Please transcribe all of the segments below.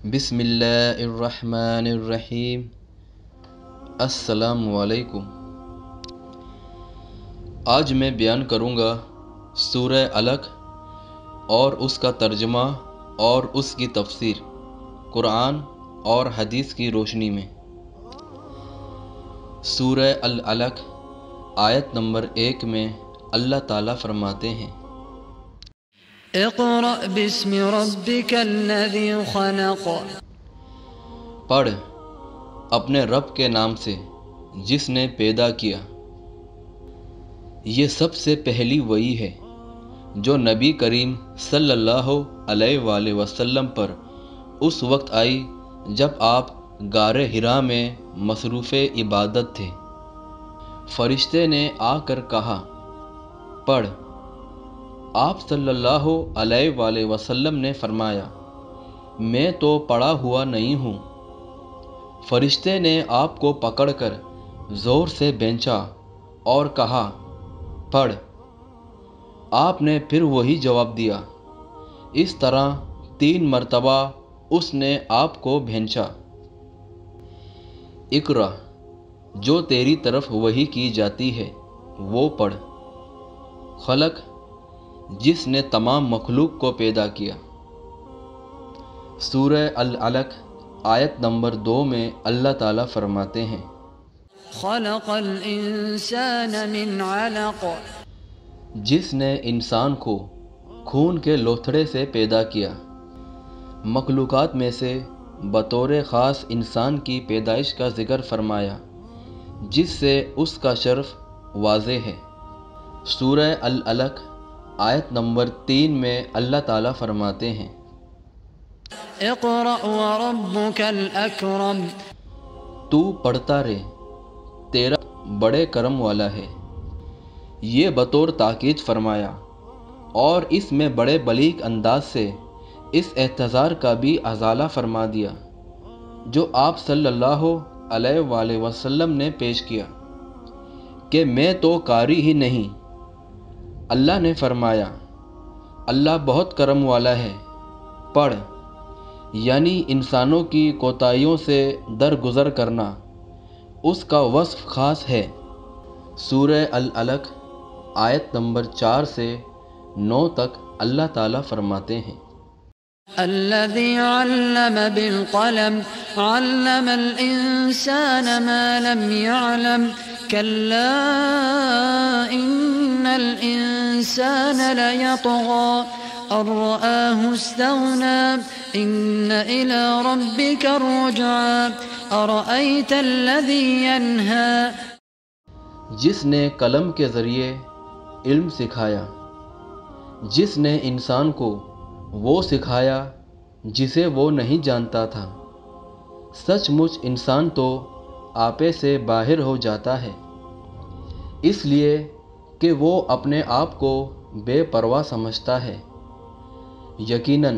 بسم اللہ الرحمن الرحیم۔ السلام علیکم۔ آج میں بیان کروں گا سورہ علق اور اس کا ترجمہ اور اس کی تفسیر قرآن اور حدیث کی روشنی میں۔ سورہ العلق آیت نمبر 1 میں اللہ تعالیٰ فرماتے ہیں: اقرأ باسم ربک الذی خلق۔ پڑھ اپنے رب کے نام سے جس نے پیدا کیا۔ یہ سب سے پہلی وحی ہے جو نبی کریم صلی اللہ علیہ وآلہ وسلم پر اس وقت آئی جب آپ غار حرا میں مصروف عبادت تھے۔ فرشتے نے آ کر کہا، پڑھ۔ آپ صلی اللہ علیہ وآلہ وسلم نے فرمایا، میں تو پڑھا ہوا نہیں ہوں۔ فرشتے نے آپ کو پکڑ کر زور سے بھینچا اور کہا، پڑھ۔ آپ نے پھر وہی جواب دیا۔ اس طرح 3 مرتبہ اس نے آپ کو بھینچا۔ اقرأ، جو تیری طرف وحی کی جاتی ہے وہ پڑھ۔ خلق، جس نے تمام مخلوق کو پیدا کیا۔ سورہ العلق آیت نمبر 2 میں اللہ تعالیٰ فرماتے ہیں: خلق الانسان من علق۔ جس نے انسان کو خون کے لوتھڑے سے پیدا کیا۔ مخلوقات میں سے بطور خاص انسان کی پیدائش کا ذکر فرمایا جس سے اس کا شرف واضح ہے۔ سورہ العلق آیت نمبر 3 میں اللہ تعالیٰ فرماتے ہیں: اقرأ وربک الاکرم۔ تو پڑھتا رہ، تیرا بڑے کرم والا ہے۔ یہ بطور تاکید فرمایا اور اس میں بڑے بلیغ انداز سے اس احتضار کا بھی ازالہ فرما دیا جو آپ صلی اللہ علیہ وآلہ وسلم نے پیش کیا کہ میں تو قاری ہی نہیں۔ اللہ نے فرمایا، اللہ بہت کرم والا ہے، پڑھ۔ یعنی انسانوں کی کوتاہیوں سے درگزر کرنا اس کا وصف خاص ہے۔ سورہ العلق آیت نمبر 4 سے 9 تک اللہ تعالیٰ فرماتے ہیں: الذي علم بالقلم علم الانسان ما لم يعلم كلا ان الانسان ليطغى ان رآه استغنى ان الى ربك الرجعى ارايت الذي ينهى۔ جس نے قلم کے ذریعے علم سکھایا، جس نے انسان کو وہ سکھایا جسے وہ نہیں جانتا تھا۔ سچ مچ انسان تو آپے سے باہر ہو جاتا ہے، اس لیے کہ وہ اپنے آپ کو بے پرواہ سمجھتا ہے۔ یقیناً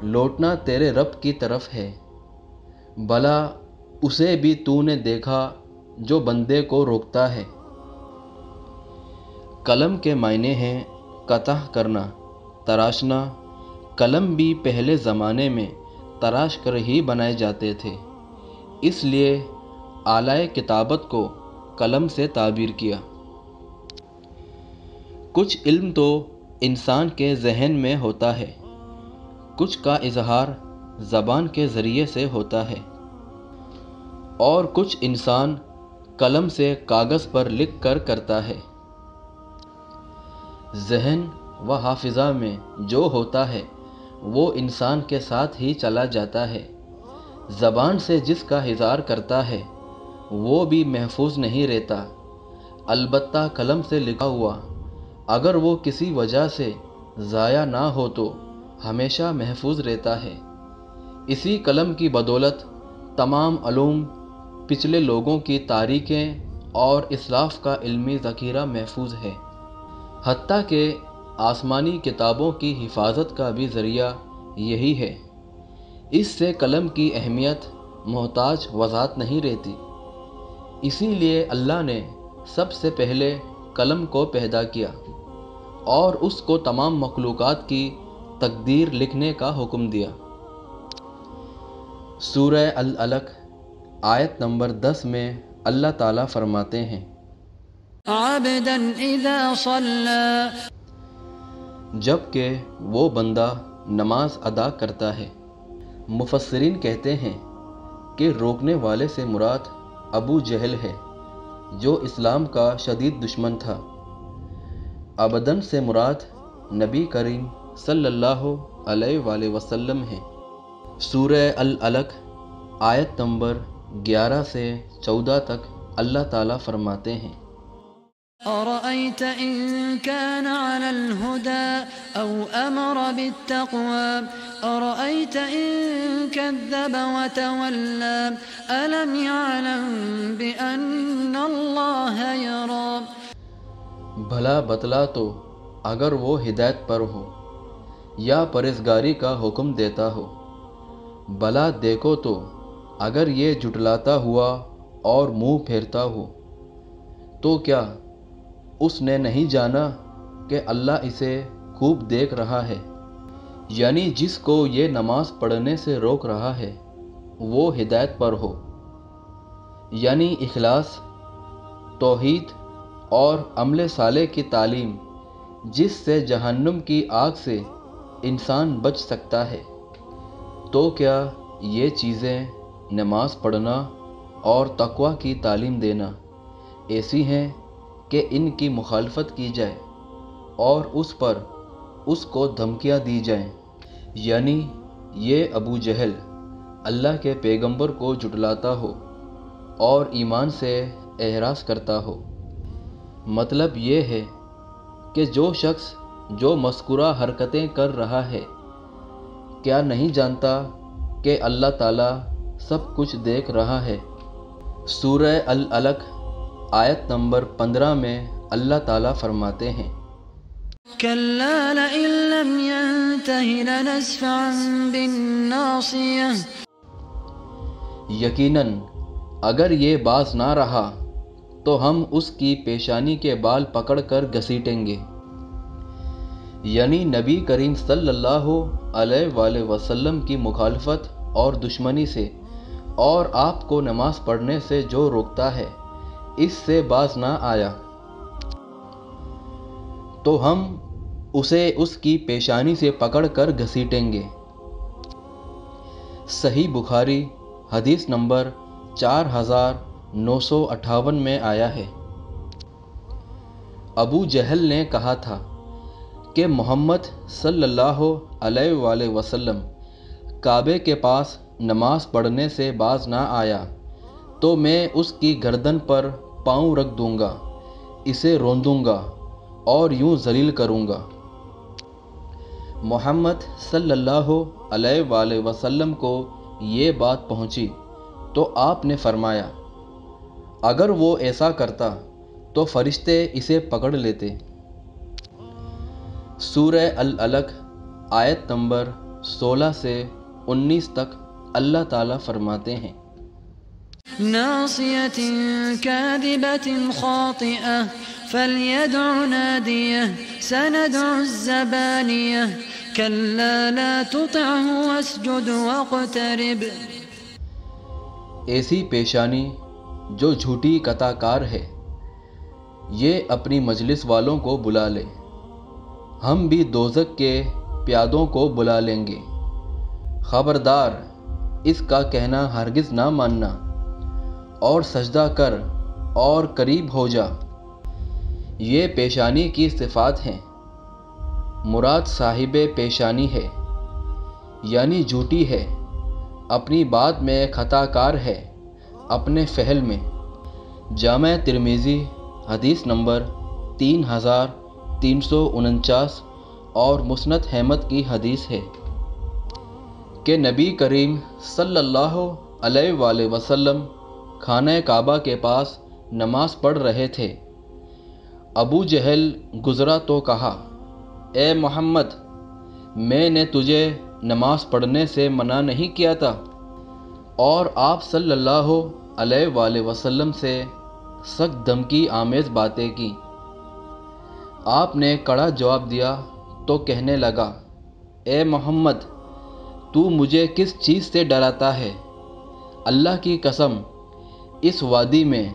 لوٹنا تیرے رب کی طرف ہے، بھلا اسے بھی تو نے دیکھا جو بندے کو روکتا ہے۔ قلم کے معنی ہیں قطع کرنا، تراشنا۔ قلم بھی پہلے زمانے میں تراش کر ہی بنائے جاتے تھے، اس لیے آلہ کتابت کو قلم سے تعبیر کیا۔ کچھ علم تو انسان کے ذہن میں ہوتا ہے، کچھ کا اظہار زبان کے ذریعے سے ہوتا ہے، اور کچھ انسان قلم سے کاغذ پر لکھ کر کرتا ہے۔ ذہن و حافظہ میں جو ہوتا ہے وہ انسان کے ساتھ ہی چلا جاتا ہے۔ زبان سے جس کا اظہار کرتا ہے وہ بھی محفوظ نہیں رہتا، البتہ قلم سے لکھا ہوا اگر وہ کسی وجہ سے ضائع نہ ہو تو ہمیشہ محفوظ رہتا ہے۔ اسی قلم کی بدولت تمام علوم، پچھلے لوگوں کی تاریخیں اور اسلاف کا علمی ذخیرہ محفوظ ہے۔ حتیٰ کہ آسمانی کتابوں کی حفاظت کا بھی ذریعہ یہی ہے۔ اس سے قلم کی اہمیت محتاج وضاحت نہیں رہتی۔ اسی لیے اللہ نے سب سے پہلے قلم کو پیدا کیا اور اس کو تمام مخلوقات کی تقدیر لکھنے کا حکم دیا۔ سورہ العلق آیت نمبر 10 میں اللہ تعالیٰ فرماتے ہیں عبدا اذا صلى، جب کہ وہ بندہ نماز ادا کرتا ہے۔ مفسرین کہتے ہیں کہ روکنے والے سے مراد ابو جہل ہے جو اسلام کا شدید دشمن تھا۔ ابداً سے مراد نبی کریم صلی اللہ علیہ وآلہ وسلم ہے۔ سورہ العلق آیت نمبر 11 سے 14 تک اللہ تعالیٰ فرماتے ہیں أرأيت إن كان على الهدى أو أمر بالتقوى أرأيت إن كذب وتولى ألم يعلم بأن الله يرى۔ بھلا بتلا تو اگر وہ ہدایت پر ہو یا پرہیزگاری کا حکم دیتا ہو، بھلا دیکھو تو اگر یہ جھٹلاتا ہوا اور منہ پھیرتا ہو تو کیا اس نے نہیں جانا کہ اللہ اسے خوب دیکھ رہا ہے؟ یعنی جس کو یہ نماز پڑھنے سے روک رہا ہے وہ ہدایت پر ہو، یعنی اخلاص، توحید اور عمل صالح کی تعلیم جس سے جہنم کی آگ سے انسان بچ سکتا ہے، تو کیا یہ چیزیں نماز پڑھنا اور تقوی کی تعلیم دینا ایسی ہیں کہ ان کی مخالفت کی جائے اور اس کو دھمکیاں دی جائیں؟ یعنی یہ ابو جہل اللہ کے پیغمبر کو جھٹلاتا ہو اور ایمان سے اعراض کرتا ہو۔ مطلب یہ ہے کہ جو شخص جو مذکورہ حرکتیں کر رہا ہے کیا نہیں جانتا کہ اللہ تعالیٰ سب کچھ دیکھ رہا ہے؟ سورہ العلق آیت نمبر 15 میں اللہ تعالیٰ فرماتے ہیں كلا لئن لم ينته لنسفعا بالناصية، یقیناً اگر یہ باز نہ رہا تو ہم اس کی پیشانی کے بال پکڑ کر گھسیٹیں گے۔ یعنی نبی کریم صلی اللہ علیہ وآلہ وسلم کی مخالفت اور دشمنی سے اور آپ کو نماز پڑھنے سے جو روکتا ہے اس سے باز نہ آیا تو ہم اسے اس کی پیشانی سے پکڑ کر گھسیٹیں گے۔ صحیح بخاری حدیث نمبر 4958 میں آیا ہے۔ ابو جہل نے کہا تھا کہ محمد صلی اللہ علیہ وآلہ وسلم کعبے کے پاس نماز پڑھنے سے باز نہ آیا تو میں اس کی گردن پر پاؤں رکھ دوں گا، اسے روندوں گا اور یوں ذلیل کروں گا۔ محمد صلی اللہ علیہ وآلہ وسلم کو یہ بات پہنچی تو آپ نے فرمایا اگر وہ ایسا کرتا تو فرشتے اسے پکڑ لیتے۔ سورہ العلق آیت نمبر 16 سے 19 تک اللہ تعالیٰ فرماتے ہیں ناصية كاذبة خاطئة فليدع ناديه سندع الزبانية كلا لا تطعه واسجد واقترب۔ ایسی پیشانی جو جھوٹی قطع کار ہے یہ اپنی مجلس والوں کو بلا لے، ہم بھی دوزخ کے پیادوں کو بلا لیں گے۔ خبردار اس کا کہنا ہرگز نہ ماننا، اور سجدہ کر اور قریب ہو جا۔ یہ پیشانی کی صفات ہیں، مراد صاحب پیشانی ہے، یعنی جھوٹی ہے، اپنی بات میں خطا کار ہے، اپنے فعل میں۔ جامع ترمذی حدیث نمبر 3349 اور مسند احمد کی حدیث ہے کہ نبی کریم صلی اللہ علیہ وآلہ وسلم خانہ کعبہ کے پاس نماز پڑھ رہے تھے۔ ابو جہل گزرا تو کہا اے محمد، میں نے تجھے نماز پڑھنے سے منع نہیں کیا تھا؟ اور آپ صلی اللہ علیہ وآلہ وسلم سے سخت دھمکی آمیز باتیں کی۔ آپ نے کڑا جواب دیا تو کہنے لگا اے محمد، تو مجھے کس چیز سے ڈراتا ہے؟ اللہ کی قسم اس وادی میں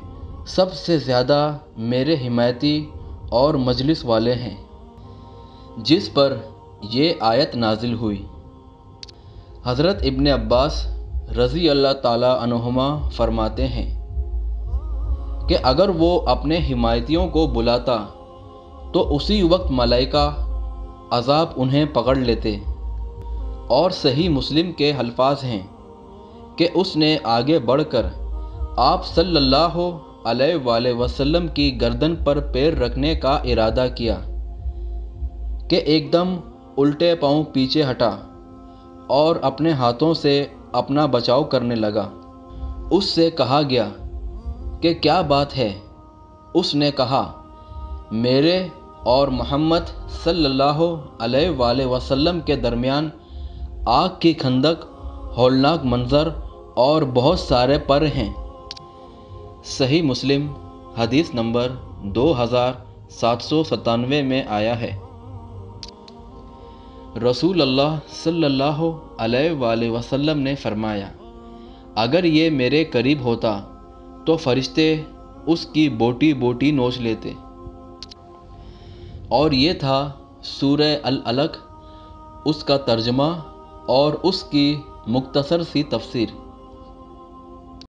سب سے زیادہ میرے حمایتی اور مجلس والے ہیں، جس پر یہ آیت نازل ہوئی۔ حضرت ابن عباس رضی اللہ تعالیٰ عنہما فرماتے ہیں کہ اگر وہ اپنے حمایتیوں کو بلاتا تو اسی وقت ملائکہ عذاب انہیں پکڑ لیتے۔ اور صحیح مسلم کے الفاظ ہیں کہ اس نے آگے بڑھ کر آپ صلی اللہ علیہ وآلہ وسلم کی گردن پر پیر رکھنے کا ارادہ کیا کہ ایک دم الٹے پاؤں پیچھے ہٹا اور اپنے ہاتھوں سے اپنا بچاؤ کرنے لگا۔ اس سے کہا گیا کہ کیا بات ہے؟ اس نے کہا، میرے اور محمد صلی اللہ علیہ وآلہ وسلم کے درمیان آگ کی خندق، ہولناک منظر اور بہت سارے پر ہیں۔ صحیح مسلم حدیث نمبر 2797 میں آیا ہے۔ رسول اللہ صلی اللہ علیہ وآلہ وسلم نے فرمایا، اگر یہ میرے قریب ہوتا تو فرشتے اس کی بوٹی بوٹی نوچ لیتے۔ اور یہ تھا سورہ العلق، اس کا ترجمہ اور اس کی مختصر سی تفسیر۔